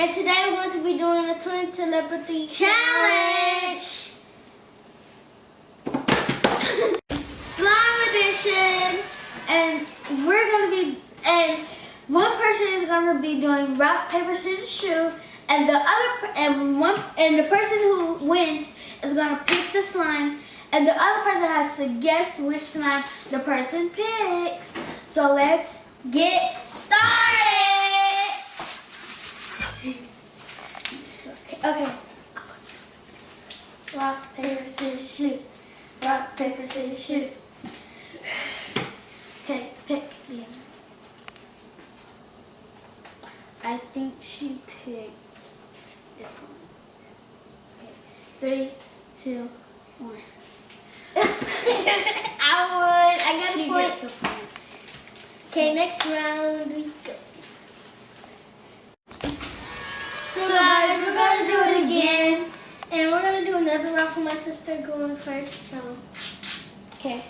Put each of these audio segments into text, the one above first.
And today we're going to be doing a twin telepathy challenge. Slime edition. And we're going to be, and one person is going to be doing rock, paper, scissors, shoot. And the person who wins is going to pick the slime. And the other person has to guess which slime the person picks. So let's get started. Okay. Rock, paper, scissors, shoot. Rock, paper, scissors, shoot. Okay, pick. Yeah. I think she picked this one. Okay. 3, 2, 1. I got a point. Okay, next round we go. So guys, we're gonna do it again, and we're gonna do another round for my sister going first. So, okay.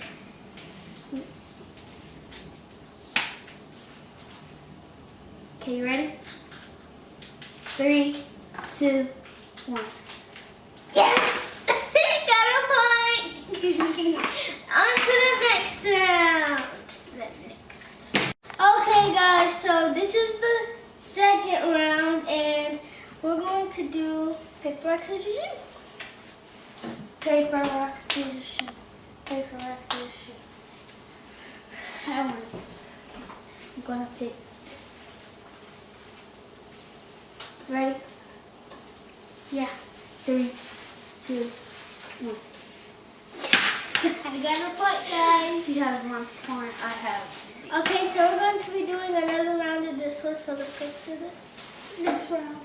Okay, you ready? 3, 2, 1. Yes! Got a point! On to the next round. Okay guys, so this is the second round, and we're going to do paper, rock, scissors, shoot. Paper, rock, scissors, shoot. Paper, rock, scissors, shoot. I'm gonna pick this. Ready? Yeah. 3, 2, 1. I got a point, guys. She has 1 point. I have. Okay, so we're going to be doing another round of this one. So let's go to the next round.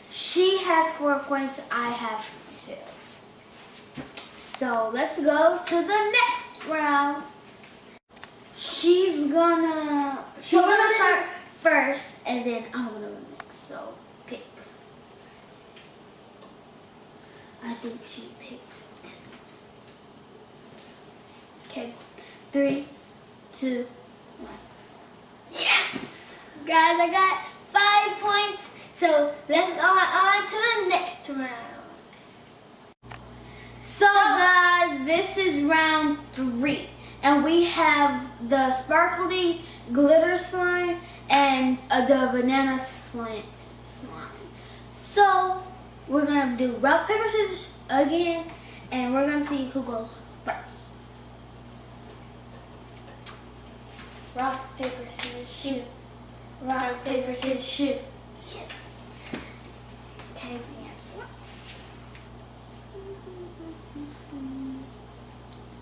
She has 4 points. I have 2. So let's go to the next round. She's gonna start first, and then I'm gonna go next. So pick. I think she picked this one. Okay, 3, 2, 1. Yes! Guys, I got 5 points. So let's go on to the next round. So guys, this is round 3. And we have the sparkly glitter slime and the banana slime. So we're gonna do rock, paper, scissors again, and we're gonna see who goes first. Rock, paper, scissors, shoot. Rock, paper, scissors, shoot. Yes. Okay,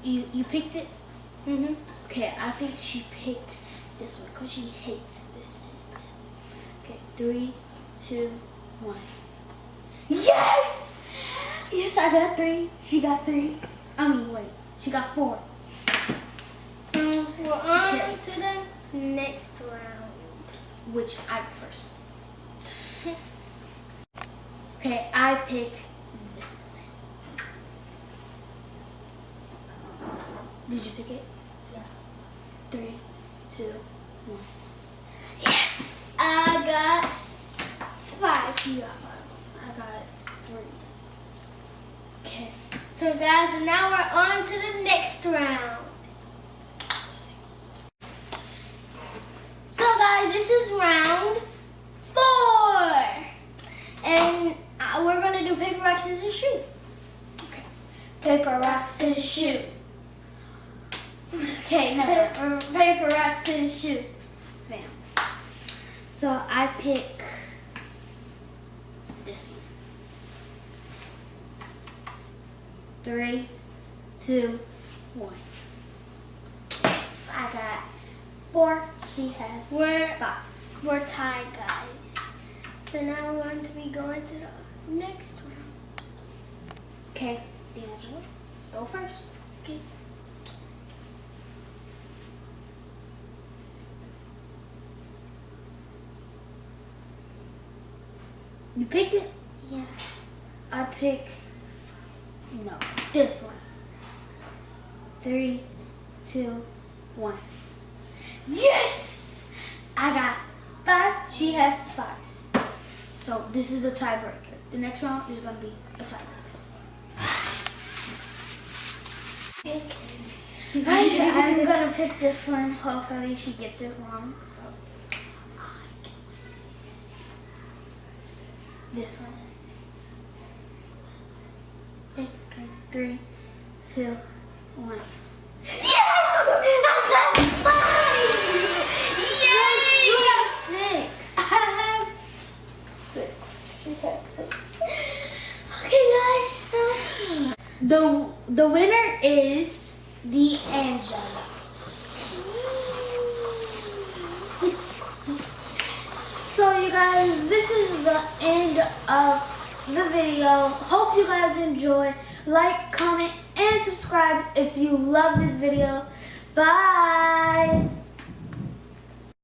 you picked it? Mm-hmm. Okay, I think she picked this one because she hates this. Okay, 3, 2, 1. Yes! Yes, I got 3. She got 3. Wait, she got 4. So we're on to the next round, which I first. Okay, I pick this one. Did you pick it? Yeah. 3, 2, 1. Yes! I got 5. You got 5. I got 3. Okay. So guys, now we're on to the next round. So guys, this is round 4. And we're gonna do paper, rock, scissors, shoot. Okay. Paper, rock, scissors, shoot. Okay, no. Paper, rock, scissors, shoot. Bam. So I pick this one. 3, 2, 1. Yes, I got 4. She has 5. We're tied, guys. So now we're going to be going to the next round. Okay, D'Angelo, go first. Okay. You picked it? Yeah. I pick, no, this one. 3, 2, 1. Yes! I got 5. She has 5. So this is a tiebreaker. The next round is gonna be a tiebreaker. I'm gonna pick this one. Hopefully she gets it wrong. So this one. Okay, 3, 2, 1. Yes! I got 5! Yes! You have 6. I have 6. She has 6. Okay, guys. So the winner is the angel. So you guys, this is the end of the video. Hope you guys enjoy. Like, comment, and subscribe if you love this video. Bye.